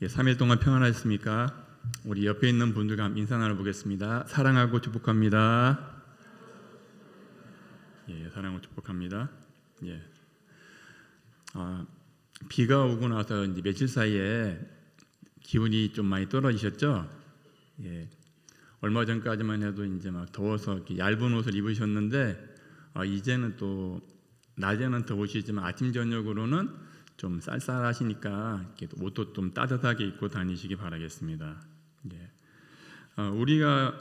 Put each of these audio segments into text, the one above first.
3일 동안 평안하셨습니까? 우리 옆에 있는 분들과 인사 나눠보겠습니다. 사랑하고 축복합니다. 사랑하고 축복합니다. 비가 오고 나서 이제 며칠 사이에 기온이 좀 많이 떨어지셨죠? 얼마 전까지만 해도 이제 막 더워서 이렇게 얇은 옷을 입으셨는데 이제는 또 낮에는 더우시지만 아침 저녁으로는 좀 쌀쌀하시니까 이렇게 옷도 좀 따뜻하게 입고 다니시기 바라겠습니다. 우리가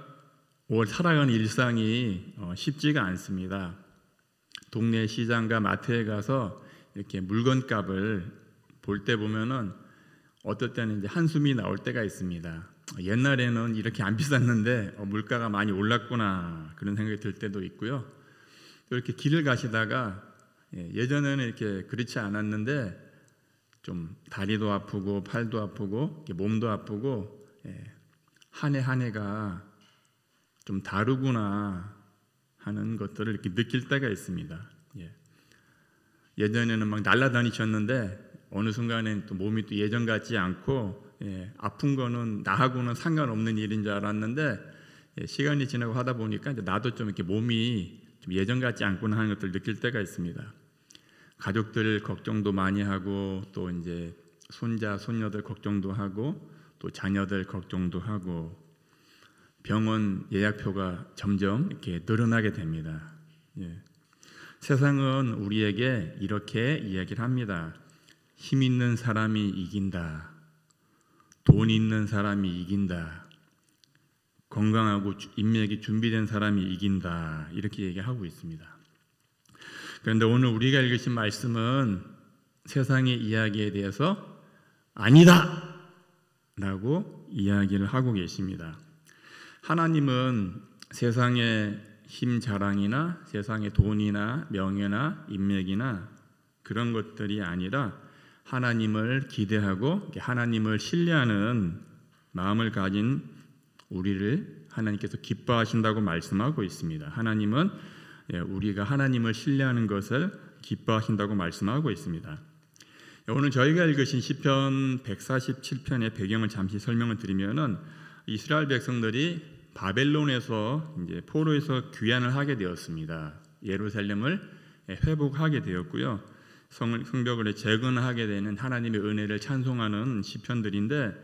살아가는 일상이 쉽지가 않습니다. 동네 시장과 마트에 가서 이렇게 물건값을 볼 때 보면은 어떨 때는 이제 한숨이 나올 때가 있습니다. 옛날에는 이렇게 안 비쌌는데 물가가 많이 올랐구나 그런 생각이 들 때도 있고요. 또 이렇게 길을 가시다가 예전에는 이렇게 그렇지 않았는데 좀 다리도 아프고 팔도 아프고 몸도 아프고 한 해 한 해가 좀 다르구나 하는 것들을 이렇게 느낄 때가 있습니다. 예전에는 막 날아다니셨는데 어느 순간엔 또 몸이 또 예전 같지 않고 아픈 거는 나하고는 상관없는 일인 줄 알았는데 시간이 지나고 하다 보니까 이제 나도 좀 이렇게 몸이 좀 예전 같지 않구나 하는 것들을 느낄 때가 있습니다. 가족들 걱정도 많이 하고 또 이제 손자 손녀들 걱정도 하고 또 자녀들 걱정도 하고 병원 예약표가 점점 이렇게 늘어나게 됩니다. 세상은 우리에게 이렇게 이야기를 합니다. 힘 있는 사람이 이긴다. 돈 있는 사람이 이긴다. 건강하고 인맥이 준비된 사람이 이긴다. 이렇게 얘기하고 있습니다. 그런데 오늘 우리가 읽으신 말씀은 세상의 이야기에 대해서 아니다! 라고 이야기를 하고 계십니다. 하나님은 세상의 힘 자랑이나 세상의 돈이나 명예나 인맥이나 그런 것들이 아니라 하나님을 기대하고 하나님을 신뢰하는 마음을 가진 우리를 하나님께서 기뻐하신다고 말씀하고 있습니다. 하나님은 우리가 하나님을 신뢰하는 것을 기뻐하신다고 말씀하고 있습니다. 오늘 저희가 읽으신 시편 147편의 배경을 잠시 설명을 드리면은 이스라엘 백성들이 바벨론에서 이제 포로에서 귀환을 하게 되었습니다. 예루살렘을 회복하게 되었고요. 성벽을 재건하게 되는 하나님의 은혜를 찬송하는 시편들인데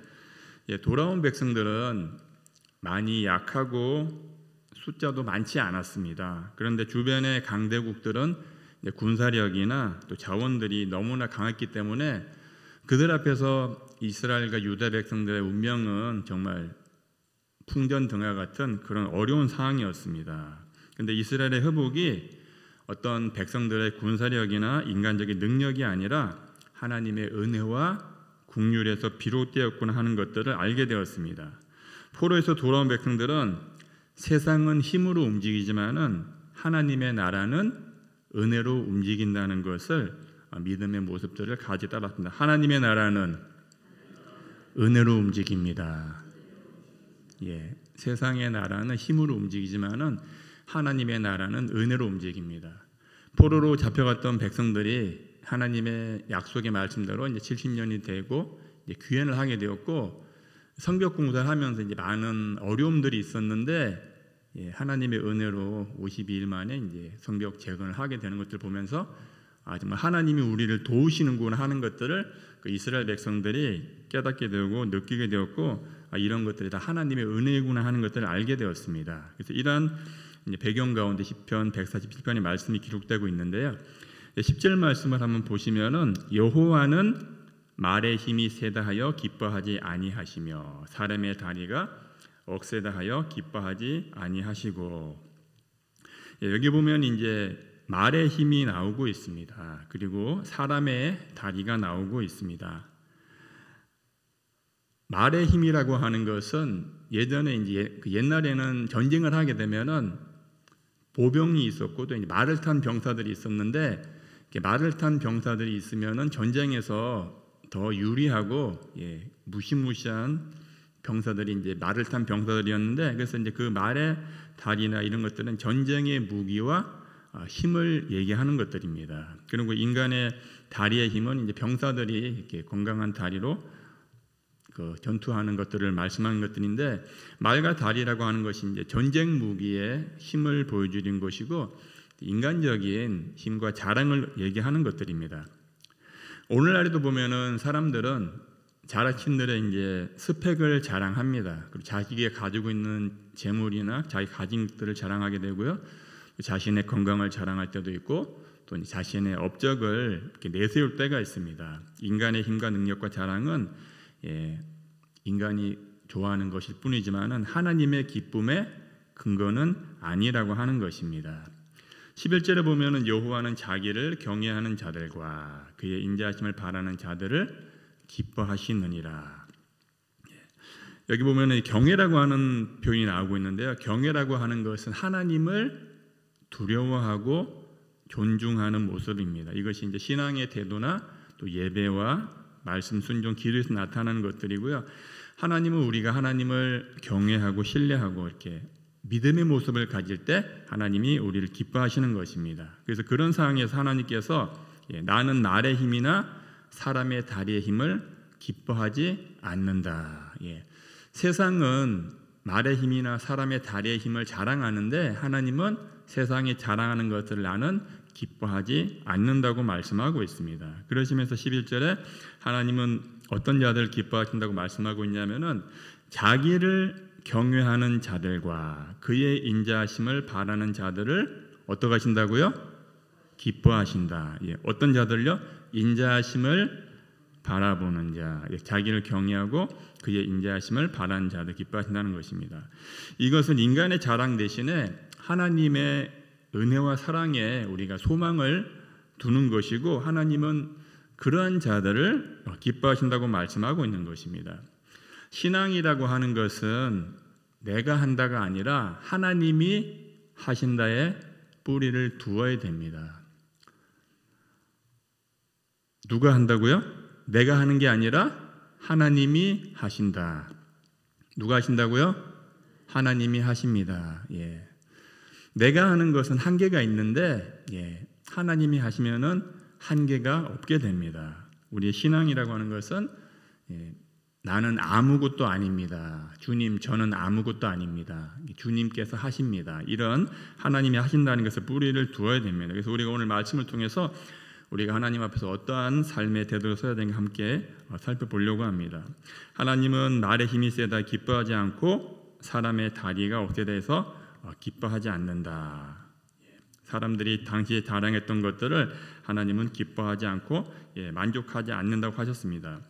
돌아온 백성들은 많이 약하고 숫자도 많지 않았습니다. 그런데 주변의 강대국들은 군사력이나 또 자원들이 너무나 강했기 때문에 그들 앞에서 이스라엘과 유다 백성들의 운명은 정말 풍전등화 같은 그런 어려운 상황이었습니다. 그런데 이스라엘의 회복이 어떤 백성들의 군사력이나 인간적인 능력이 아니라 하나님의 은혜와 긍휼에서 비롯되었구나 하는 것들을 알게 되었습니다. 포로에서 돌아온 백성들은 세상은 힘으로 움직이지만은 하나님의 나라는 은혜로 움직인다는 것을 믿음의 모습들을 가지 따랐습니다. 하나님의 나라는 은혜로 움직입니다. 세상의 나라는 힘으로 움직이지만은 하나님의 나라는 은혜로 움직입니다. 포로로 잡혀갔던 백성들이 하나님의 약속의 말씀대로 이제 70년이 되고 이제 귀환을 하게 되었고 성벽 공사를 하면서 이제 많은 어려움들이 있었는데 하나님의 은혜로 52일 만에 이제 성벽 재건을 하게 되는 것들을 보면서 정말 하나님이 우리를 도우시는구나 하는 것들을 그 이스라엘 백성들이 깨닫게 되고 느끼게 되었고 이런 것들이 다 하나님의 은혜구나 하는 것들을 알게 되었습니다. 그래서 이러한 배경 가운데 시편 147편의 말씀이 기록되고 있는데요. 10절 말씀을 한번 보시면은 여호와는 말의 힘이 세다 하여 기뻐하지 아니하시며 사람의 다리가 억세다 하여 기뻐하지 아니하시고 여기 보면 이제 말의 힘이 나오고 있습니다. 그리고 사람의 다리가 나오고 있습니다. 말의 힘이라고 하는 것은 예전에 이제 옛날에는 전쟁을 하게 되면은 보병이 있었고 또 이제 말을 탄 병사들이 있었는데 말을 탄 병사들이 있으면은 전쟁에서 더 유리하고 무시무시한 병사들이 이제 말을 탄 병사들이었는데 그래서 이제 그 말의 다리나 이런 것들은 전쟁의 무기와 힘을 얘기하는 것들입니다. 그리고 인간의 다리의 힘은 이제 병사들이 이렇게 건강한 다리로 그 전투하는 것들을 말씀하는 것들인데, 말과 다리라고 하는 것이 이제 전쟁 무기의 힘을 보여주는 것이고 인간적인 힘과 자랑을 얘기하는 것들입니다. 오늘날에도 보면은 사람들은 자신들의 이제 스펙을 자랑합니다. 그리고 자기가 가지고 있는 재물이나 자기 가진 것들을 자랑하게 되고요. 자신의 건강을 자랑할 때도 있고 또 자신의 업적을 이렇게 내세울 때가 있습니다. 인간의 힘과 능력과 자랑은 인간이 좋아하는 것일 뿐이지만은 하나님의 기쁨의 근거는 아니라고 하는 것입니다. 11절에 보면은 여호와는 자기를 경외하는 자들과 그의 인자하심을 바라는 자들을 기뻐하시느니라. 여기 보면은 경외라고 하는 표현이 나오고 있는데요. 경외라고 하는 것은 하나님을 두려워하고 존중하는 모습입니다. 이것이 이제 신앙의 태도나 또 예배와 말씀 순종, 기도에서 나타나는 것들이고요. 하나님은 우리가 하나님을 경외하고 신뢰하고 이렇게 믿음의 모습을 가질 때 하나님이 우리를 기뻐하시는 것입니다. 그래서 그런 상황에서 하나님께서 나는 말의 힘이나 사람의 다리의 힘을 기뻐하지 않는다. 세상은 말의 힘이나 사람의 다리의 힘을 자랑하는데 하나님은 세상에 자랑하는 것들을 나는 기뻐하지 않는다고 말씀하고 있습니다. 그러시면서 11절에 하나님은 어떤 자들을 기뻐하신다고 말씀하고 있냐면은 자기를 경외하는 자들과 그의 인자하심을 바라는 자들을 어떻게 하신다고요? 기뻐하신다. 어떤 자들요? 인자하심을 바라보는 자, 자기를 경외하고 그의 인자하심을 바라는 자들 기뻐하신다는 것입니다. 이것은 인간의 자랑 대신에 하나님의 은혜와 사랑에 우리가 소망을 두는 것이고 하나님은 그러한 자들을 기뻐하신다고 말씀하고 있는 것입니다. 신앙이라고 하는 것은 내가 한다가 아니라 하나님이 하신다에 뿌리를 두어야 됩니다. 누가 한다고요? 내가 하는 게 아니라 하나님이 하신다. 누가 하신다고요? 하나님이 하십니다. 내가 하는 것은 한계가 있는데 하나님이 하시면은 한계가 없게 됩니다. 우리의 신앙이라고 하는 것은 나는 아무것도 아닙니다. 주님, 저는 아무것도 아닙니다. 주님께서 하십니다. 이런 하나님이 하신다는 것을 뿌리를 두어야 됩니다. 그래서 우리가 오늘 말씀을 통해서 우리가 하나님 앞에서 어떠한 삶의 태도를 써야 되는가 함께 살펴보려고 합니다. 하나님은 말의 힘이 세다 기뻐하지 않고 사람의 다리가 억제돼서 기뻐하지 않는다. 사람들이 당시에 자랑했던 것들을 하나님은 기뻐하지 않고 만족하지 않는다고 하셨습니다.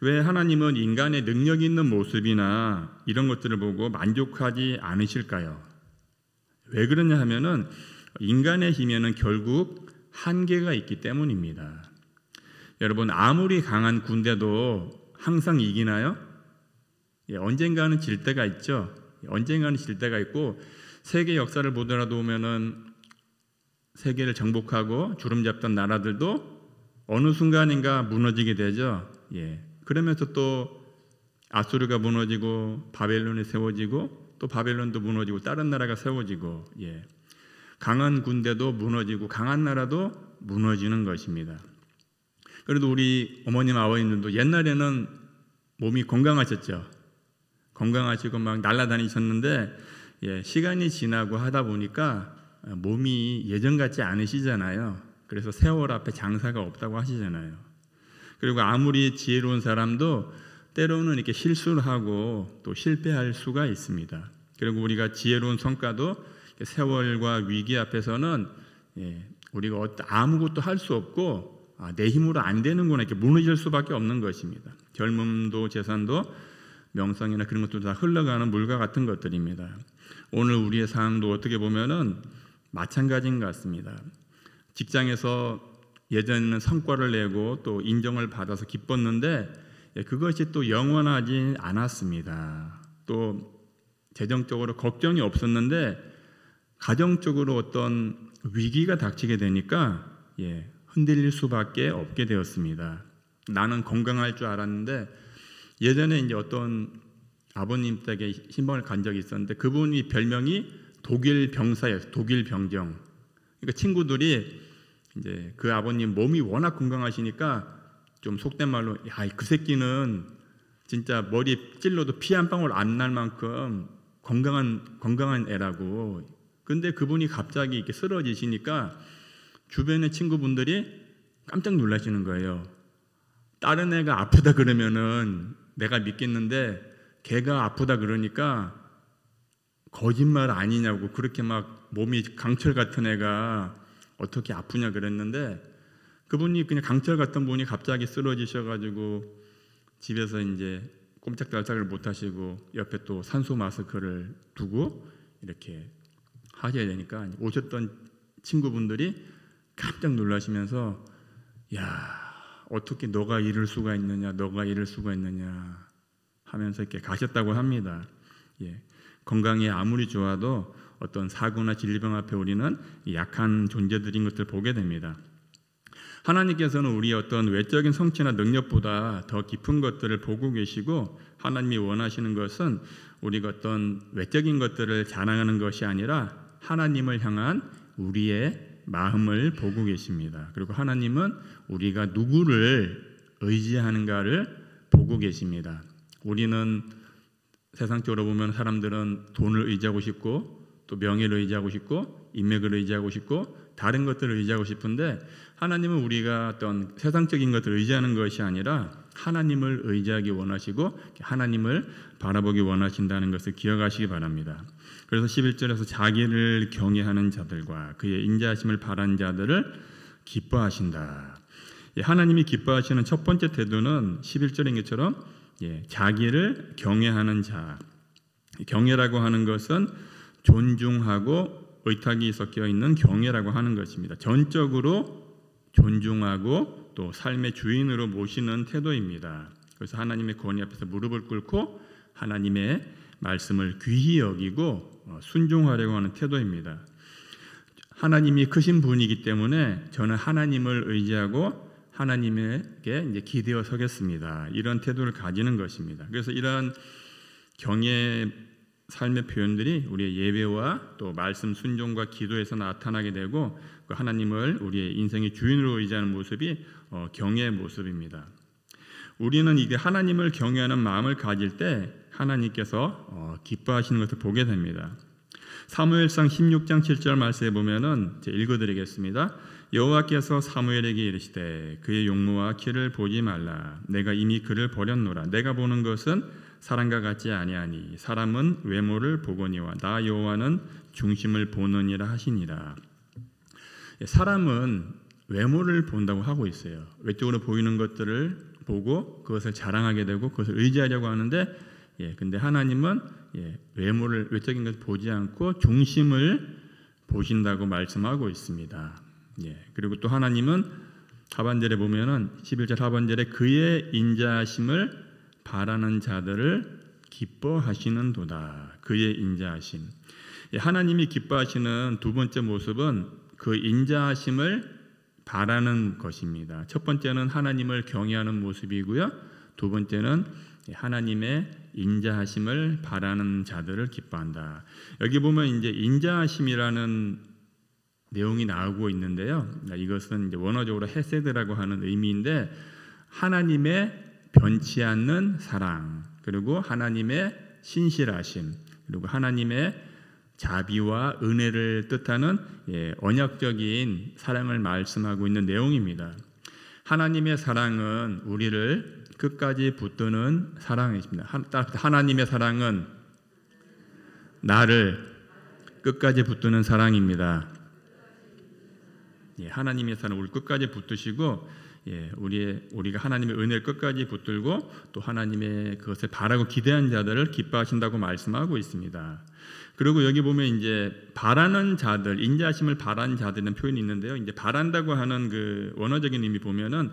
왜 하나님은 인간의 능력 있는 모습이나 이런 것들을 보고 만족하지 않으실까요? 왜 그러냐 하면은 인간의 힘에는 결국 한계가 있기 때문입니다. 여러분, 아무리 강한 군대도 항상 이기나요? 언젠가는 질 때가 있죠. 언젠가는 질 때가 있고 세계 역사를 보더라도 보면은 세계를 정복하고 주름잡던 나라들도 어느 순간인가 무너지게 되죠. 그러면서 또 아수르가 무너지고 바벨론이 세워지고 또 바벨론도 무너지고 다른 나라가 세워지고 강한 군대도 무너지고 강한 나라도 무너지는 것입니다. 그래도 우리 어머님 아버님들도 옛날에는 몸이 건강하셨죠. 건강하시고 막 날아다니셨는데 시간이 지나고 하다 보니까 몸이 예전 같지 않으시잖아요. 그래서 세월 앞에 장사가 없다고 하시잖아요. 그리고 아무리 지혜로운 사람도 때로는 이렇게 실수를 하고 또 실패할 수가 있습니다. 그리고 우리가 지혜로운 성과도 세월과 위기 앞에서는 우리가 아무것도 할 수 없고 내 힘으로 안 되는구나 이렇게 무너질 수밖에 없는 것입니다. 젊음도 재산도 명성이나 그런 것도 다 흘러가는 물과 같은 것들입니다. 오늘 우리의 상황도 어떻게 보면은 마찬가지인 것 같습니다. 직장에서 예전에는 성과를 내고 또 인정을 받아서 기뻤는데 그것이 또 영원하지 않았습니다. 또 재정적으로 걱정이 없었는데 가정적으로 어떤 위기가 닥치게 되니까 흔들릴 수밖에 없게 되었습니다. 나는 건강할 줄 알았는데 예전에 이제 어떤 아버님 댁에 신방을 간 적이 있었는데 그분이 별명이 독일 병사였어요. 독일 병정. 그러니까 친구들이 이제 그 아버님 몸이 워낙 건강하시니까 좀 속된 말로 야, 그 새끼는 진짜 머리 찔러도 피 한 방울 안 날 만큼 건강한 애라고. 근데 그분이 갑자기 이렇게 쓰러지시니까 주변의 친구분들이 깜짝 놀라시는 거예요. 다른 애가 아프다 그러면은 내가 믿겠는데 걔가 아프다 그러니까 거짓말 아니냐고, 그렇게 막 몸이 강철 같은 애가 어떻게 아프냐 그랬는데, 그분이 그냥 강철 같은 분이 갑자기 쓰러지셔가지고 집에서 이제 꼼짝달싹을 못 하시고 옆에 또 산소 마스크를 두고 이렇게 하셔야 되니까 오셨던 친구분들이 깜짝 놀라시면서, 야, 어떻게 너가 이럴 수가 있느냐, 너가 이럴 수가 있느냐 하면서 이렇게 가셨다고 합니다. 예. 건강이 아무리 좋아도 어떤 사고나 질병 앞에 우리는 약한 존재들인 것을 보게 됩니다. 하나님께서는 우리의 어떤 외적인 성취나 능력보다 더 깊은 것들을 보고 계시고, 하나님이 원하시는 것은 우리가 어떤 외적인 것들을 자랑하는 것이 아니라 하나님을 향한 우리의 마음을 보고 계십니다. 그리고 하나님은 우리가 누구를 의지하는가를 보고 계십니다. 우리는 세상적으로 보면 사람들은 돈을 의지하고 싶고 또 명예를 의지하고 싶고 인맥을 의지하고 싶고 다른 것들을 의지하고 싶은데, 하나님은 우리가 어떤 세상적인 것들을 의지하는 것이 아니라 하나님을 의지하기 원하시고 하나님을 바라보기 원하신다는 것을 기억하시기 바랍니다. 그래서 11절에서 자기를 경외하는 자들과 그의 인자하심을 바라는 자들을 기뻐하신다. 하나님이 기뻐하시는 첫 번째 태도는 11절인 것처럼 자기를 경외하는 자. 경외라고 하는 것은 존중하고 의탁이 섞여 있는 경외라고 하는 것입니다. 전적으로 존중하고 또 삶의 주인으로 모시는 태도입니다. 그래서 하나님의 권위 앞에서 무릎을 꿇고 하나님의 말씀을 귀히 여기고 순종하려고 하는 태도입니다. 하나님이 크신 분이기 때문에 저는 하나님을 의지하고 하나님에게 이제 기대어 서겠습니다. 이런 태도를 가지는 것입니다. 그래서 이러한 경외 삶의 표현들이 우리의 예배와 또 말씀 순종과 기도에서 나타나게 되고, 그 하나님을 우리의 인생의 주인으로 의지하는 모습이 경외의 모습입니다. 우리는 이게 하나님을 경외하는 마음을 가질 때 하나님께서 기뻐하시는 것을 보게 됩니다. 사무엘상 16장 7절 말씀에 보면은 읽어드리겠습니다. 여호와께서 사무엘에게 이르시되 그의 용모와 키를 보지 말라. 내가 이미 그를 버렸노라. 내가 보는 것은 사람과 같지 아니하니 사람은 외모를 보거니와 나 여호와는 중심을 보느니라 하시니라. 사람은 외모를 본다고 하고 있어요. 외적으로 보이는 것들을 보고 그것을 자랑하게 되고 그것을 의지하려고 하는데, 근데 하나님은 외모를, 외적인 것을 보지 않고 중심을 보신다고 말씀하고 있습니다. 그리고 또 하나님은 하반절에 보면은 11절 하반절에 그의 인자하심을 바라는 자들을 기뻐하시는도다. 그의 인자하심. 하나님이 기뻐하시는 두 번째 모습은 그 인자하심을 바라는 것입니다. 첫 번째는 하나님을 경외하는 모습이고요. 두 번째는 하나님의 인자하심을 바라는 자들을 기뻐한다. 여기 보면 이제 인자하심이라는 내용이 나오고 있는데요. 이것은 이제 원어적으로 헤세드라고 하는 의미인데, 하나님의 변치 않는 사랑, 그리고 하나님의 신실하심, 그리고 하나님의 자비와 은혜를 뜻하는 언약적인 사랑을 말씀하고 있는 내용입니다. 하나님의 사랑은 우리를 끝까지 붙드는 사랑이십니다. 하나님의 사랑은 나를 끝까지 붙드는 사랑입니다. 하나님의 사랑 우리 끝까지 붙드시고, 우리가 하나님의 은혜를 끝까지 붙들고 또 하나님의 그것을 바라고 기대한 자들을 기뻐하신다고 말씀하고 있습니다. 그리고 여기 보면 이제 바라는 자들, 인자하심을 바라는 자들이라는 표현이 있는데요. 이제 바란다고 하는 그 원어적인 의미 보면은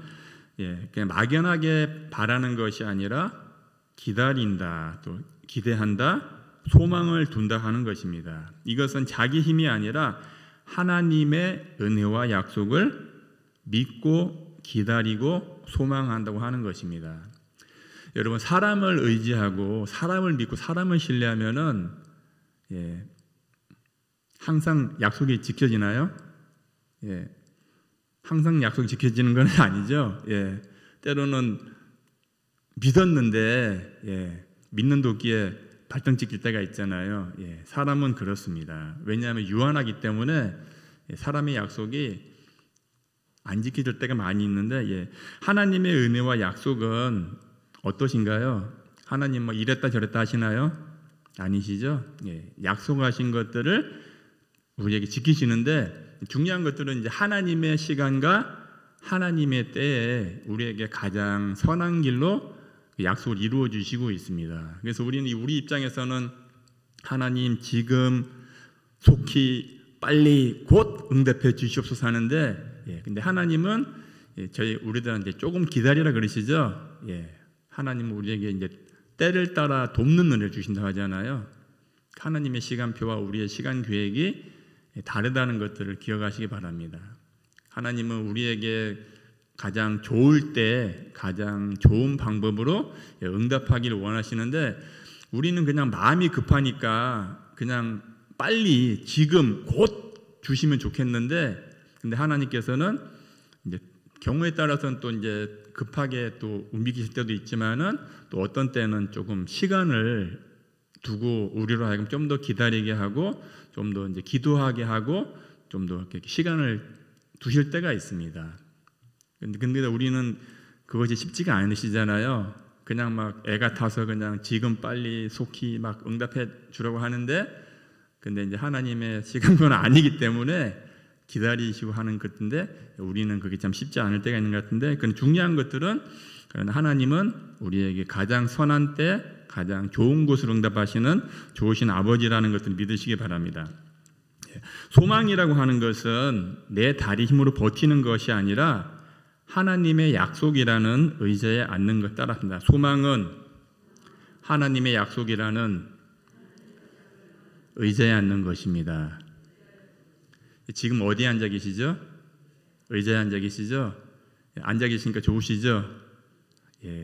그냥 막연하게 바라는 것이 아니라 기다린다, 또 기대한다, 소망을 둔다 하는 것입니다. 이것은 자기 힘이 아니라 하나님의 은혜와 약속을 믿고 기다리고 소망한다고 하는 것입니다. 여러분, 사람을 의지하고 사람을 믿고 사람을 신뢰하면은 항상 약속이 지켜지나요? 항상 약속이 지켜지는 건 아니죠. 때로는 믿었는데 믿는 도끼에 발등 찍힐 때가 있잖아요. 사람은 그렇습니다. 왜냐하면 유한하기 때문에 사람의 약속이 안 지켜질 때가 많이 있는데 하나님의 은혜와 약속은 어떠신가요? 하나님 뭐 이랬다 저랬다 하시나요? 아니시죠? 약속하신 것들을 우리에게 지키시는데 중요한 것들은 이제 하나님의 시간과 하나님의 때에 우리에게 가장 선한 길로 약속을 이루어 주시고 있습니다. 그래서 우리는 우리 입장에서는 하나님 지금 속히 빨리 곧 응답해 주시옵소서 하는데 근데 하나님은 우리들한테 조금 기다리라 그러시죠. 하나님은 우리에게 이제 때를 따라 돕는 은혜를 주신다고 하잖아요. 하나님의 시간표와 우리의 시간 계획이 다르다는 것들을 기억하시기 바랍니다. 하나님은 우리에게 가장 좋을 때 가장 좋은 방법으로 응답하기를 원하시는데 우리는 그냥 마음이 급하니까 그냥 빨리 지금 곧 주시면 좋겠는데 근데 하나님께서는 이제 경우에 따라서는 또 이제 급하게 또 움직이실 때도 있지만은 또 어떤 때는 조금 시간을 두고 우리로 하여금 좀 더 기다리게 하고 좀 더 이제 기도하게 하고 좀 더 이렇게 시간을 두실 때가 있습니다. 근데 우리는 그것이 쉽지가 않으시잖아요. 그냥 막 애가 타서 그냥 지금 빨리 속히 막 응답해 주려고 하는데 근데 이제 하나님의 시간표는 아니기 때문에 기다리시고 하는 것인데 우리는 그게 참 쉽지 않을 때가 있는 것 같은데 그 중요한 것들은 하나님은 우리에게 가장 선한 때 가장 좋은 곳으로 응답하시는 좋으신 아버지라는 것을 믿으시기 바랍니다. 소망이라고 하는 것은 내 다리 힘으로 버티는 것이 아니라 하나님의 약속이라는 의지에 앉는 것 따라합니다. 소망은 하나님의 약속이라는 의자에 앉는 것입니다. 지금 어디에 앉아 계시죠? 의자에 앉아 계시죠? 앉아 계시니까 좋으시죠?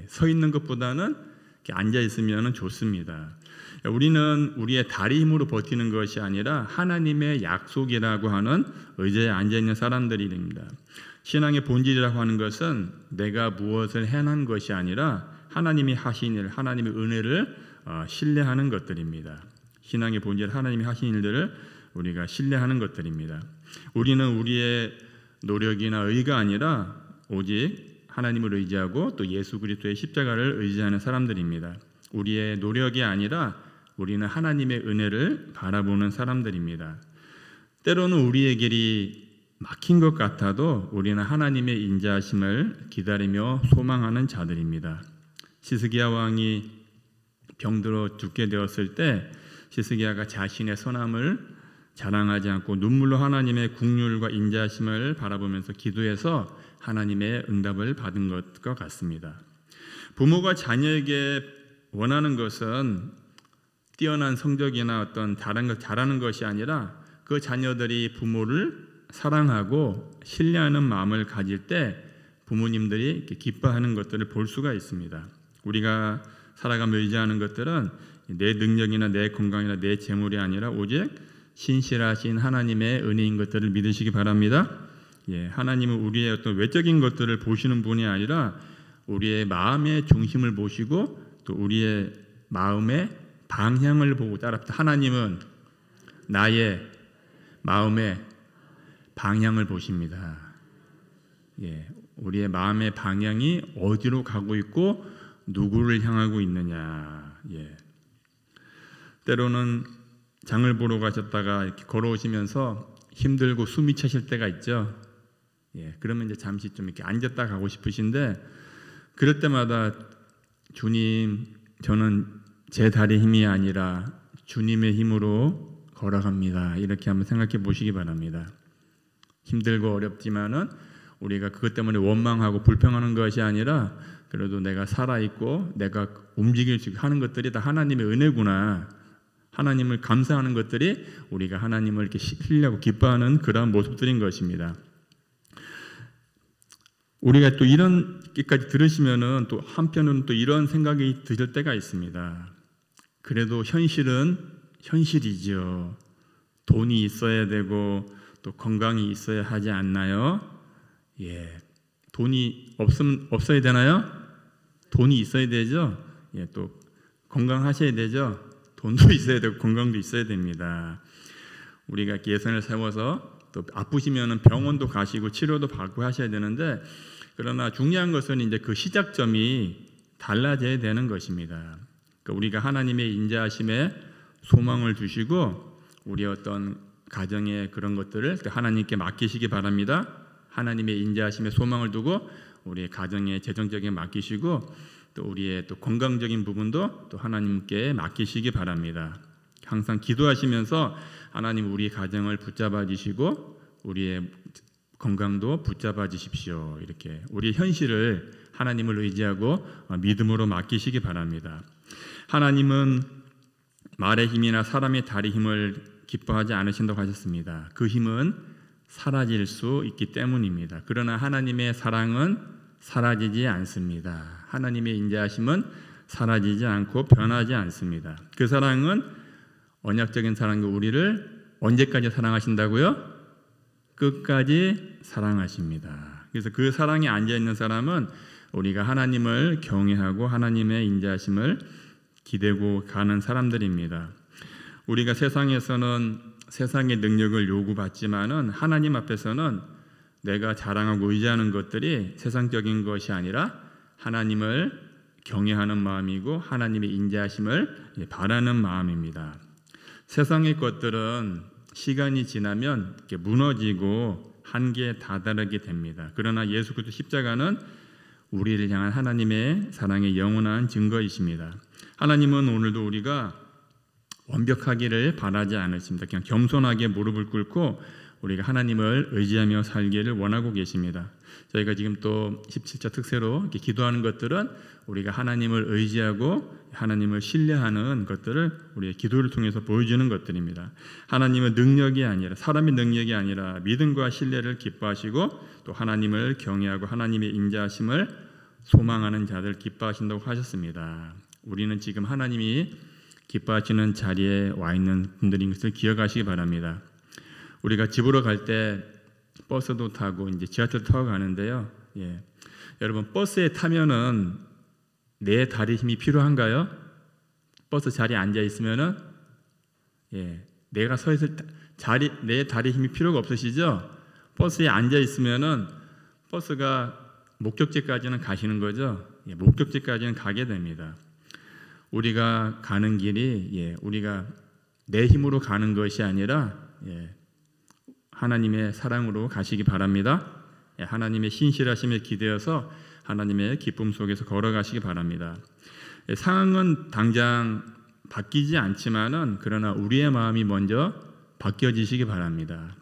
서 있는 것보다는 앉아 있으면 좋습니다. 우리는 우리의 다리 힘으로 버티는 것이 아니라 하나님의 약속이라고 하는 의자에 앉아 있는 사람들입니다. 신앙의 본질이라고 하는 것은 내가 무엇을 해낸 것이 아니라 하나님이 하신 일, 하나님의 은혜를 신뢰하는 것들입니다. 신앙의 본질, 하나님이 하신 일들을 우리가 신뢰하는 것들입니다. 우리는 우리의 노력이나 의가 아니라 오직 하나님을 의지하고 또 예수 그리스도의 십자가를 의지하는 사람들입니다. 우리의 노력이 아니라 우리는 하나님의 은혜를 바라보는 사람들입니다. 때로는 우리의 길이 막힌 것 같아도 우리는 하나님의 인자하심을 기다리며 소망하는 자들입니다. 시스기야 왕이 병들어 죽게 되었을 때 시스기야가 자신의 선함을 자랑하지 않고 눈물로 하나님의 긍휼과 인자하심을 바라보면서 기도해서 하나님의 응답을 받은 것과 같습니다. 부모가 자녀에게 원하는 것은 뛰어난 성적이나 어떤 잘하는 것이 아니라 그 자녀들이 부모를 사랑하고 신뢰하는 마음을 가질 때 부모님들이 이렇게 기뻐하는 것들을 볼 수가 있습니다. 우리가 살아가며 의지하는 것들은 내 능력이나 내 건강이나 내 재물이 아니라 오직 신실하신 하나님의 은혜인 것들을 믿으시기 바랍니다. 하나님은 우리의 어떤 외적인 것들을 보시는 분이 아니라 우리의 마음의 중심을 보시고 또 우리의 마음의 방향을 보고 따릅니다. 하나님은 나의 마음의 방향을 보십니다. 우리의 마음의 방향이 어디로 가고 있고 누구를 향하고 있느냐. 때로는 장을 보러 가셨다가 이렇게 걸어오시면서 힘들고 숨이 차실 때가 있죠. 그러면 이제 잠시 좀 이렇게 앉았다 가고 싶으신데 그럴 때마다 주님, 저는 제 다리 힘이 아니라 주님의 힘으로 걸어갑니다. 이렇게 한번 생각해 보시기 바랍니다. 힘들고 어렵지만은 우리가 그것 때문에 원망하고 불평하는 것이 아니라 그래도 내가 살아있고 내가 움직일 수 하는 것들이 다 하나님의 은혜구나. 하나님을 감사하는 것들이 우리가 하나님을 이렇게 신뢰하고 기뻐하는 그러한 모습들인 것입니다. 우리가 또 이런 것까지 들으시면은 또 한편으로는 또 이런 생각이 드실 때가 있습니다. 그래도 현실은 현실이죠. 돈이 있어야 되고 또 건강이 있어야 하지 않나요? 돈이 없어야 되나요? 돈이 있어야 되죠. 예, 또 건강하셔야 되죠. 돈도 있어야 되고 건강도 있어야 됩니다. 우리가 예산을 세워서 또 아프시면은 병원도 가시고 치료도 받고 하셔야 되는데, 그러나 중요한 것은 이제 그 시작점이 달라져야 되는 것입니다. 그러니까 우리가 하나님의 인자하심에 소망을 주시고 우리 어떤 가정의 그런 것들을 하나님께 맡기시기 바랍니다. 하나님의 인자하심에 소망을 두고 우리의 가정의 재정적인 맡기시고 또 우리의 또 건강적인 부분도 또 하나님께 맡기시기 바랍니다. 항상 기도하시면서 하나님 우리 가정을 붙잡아 주시고 우리의 건강도 붙잡아 주십시오. 이렇게 우리 현실을 하나님을 의지하고 믿음으로 맡기시기 바랍니다. 하나님은 말의 힘이나 사람의 다리 힘을 기뻐하지 않으신다고 하셨습니다. 그 힘은 사라질 수 있기 때문입니다. 그러나 하나님의 사랑은 사라지지 않습니다. 하나님의 인자하심은 사라지지 않고 변하지 않습니다. 그 사랑은 언약적인 사랑과 우리를 언제까지 사랑하신다고요? 끝까지 사랑하십니다. 그래서 그 사랑에 앉아있는 사람은 우리가 하나님을 경외하고 하나님의 인자하심을 기대고 가는 사람들입니다. 우리가 세상에서는 세상의 능력을 요구받지만은 하나님 앞에서는 내가 자랑하고 의지하는 것들이 세상적인 것이 아니라 하나님을 경외하는 마음이고 하나님의 인자하심을 바라는 마음입니다. 세상의 것들은 시간이 지나면 이렇게 무너지고 한계에 다다르게 됩니다. 그러나 예수 그리스도 십자가는 우리를 향한 하나님의 사랑의 영원한 증거이십니다. 하나님은 오늘도 우리가 완벽하기를 바라지 않으십니다. 그냥 겸손하게 무릎을 꿇고 우리가 하나님을 의지하며 살기를 원하고 계십니다. 저희가 지금 또 17차 특세로 이렇게 기도하는 것들은 우리가 하나님을 의지하고 하나님을 신뢰하는 것들을 우리의 기도를 통해서 보여주는 것들입니다. 하나님은 능력이 아니라 사람의 능력이 아니라 믿음과 신뢰를 기뻐하시고 또 하나님을 경외하고 하나님의 인자하심을 소망하는 자들 기뻐하신다고 하셨습니다. 우리는 지금 하나님이 기뻐하시는 자리에 와 있는 분들인 것을 기억하시기 바랍니다. 우리가 집으로 갈 때 버스도 타고 이제 지하철 타고 가는데요. 예. 여러분 버스에 타면은 내 다리 힘이 필요한가요? 버스 자리에 앉아 있으면은 내가 서 있을 내 다리 힘이 필요가 없으시죠? 버스에 앉아 있으면은 버스가 목적지까지는 가시는 거죠. 목적지까지는 가게 됩니다. 우리가 가는 길이 우리가 내 힘으로 가는 것이 아니라 하나님의 사랑으로 가시기 바랍니다. 하나님의 신실하심에 기대어서 하나님의 기쁨 속에서 걸어가시기 바랍니다. 상황은 당장 바뀌지 않지만은 그러나 우리의 마음이 먼저 바뀌어지시기 바랍니다.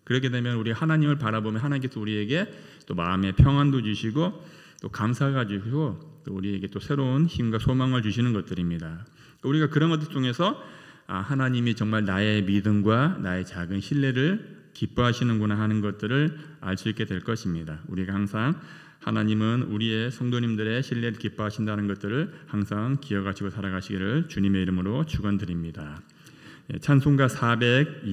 그렇게 되면 우리 하나님을 바라보면 하나님께서 우리에게 또 마음의 평안도 주시고 또 감사가 주시고 또 우리에게 또 새로운 힘과 소망을 주시는 것들입니다. 우리가 그런 것들 통해서 하나님이 정말 나의 믿음과 나의 작은 신뢰를 기뻐하시는구나 하는 것들을 알 수 있게 될 것입니다. 우리가 항상 하나님은 우리의 성도님들의 신뢰를 기뻐하신다는 것들을 항상 기억하시고 살아가시기를 주님의 이름으로 축원드립니다. 찬송가 402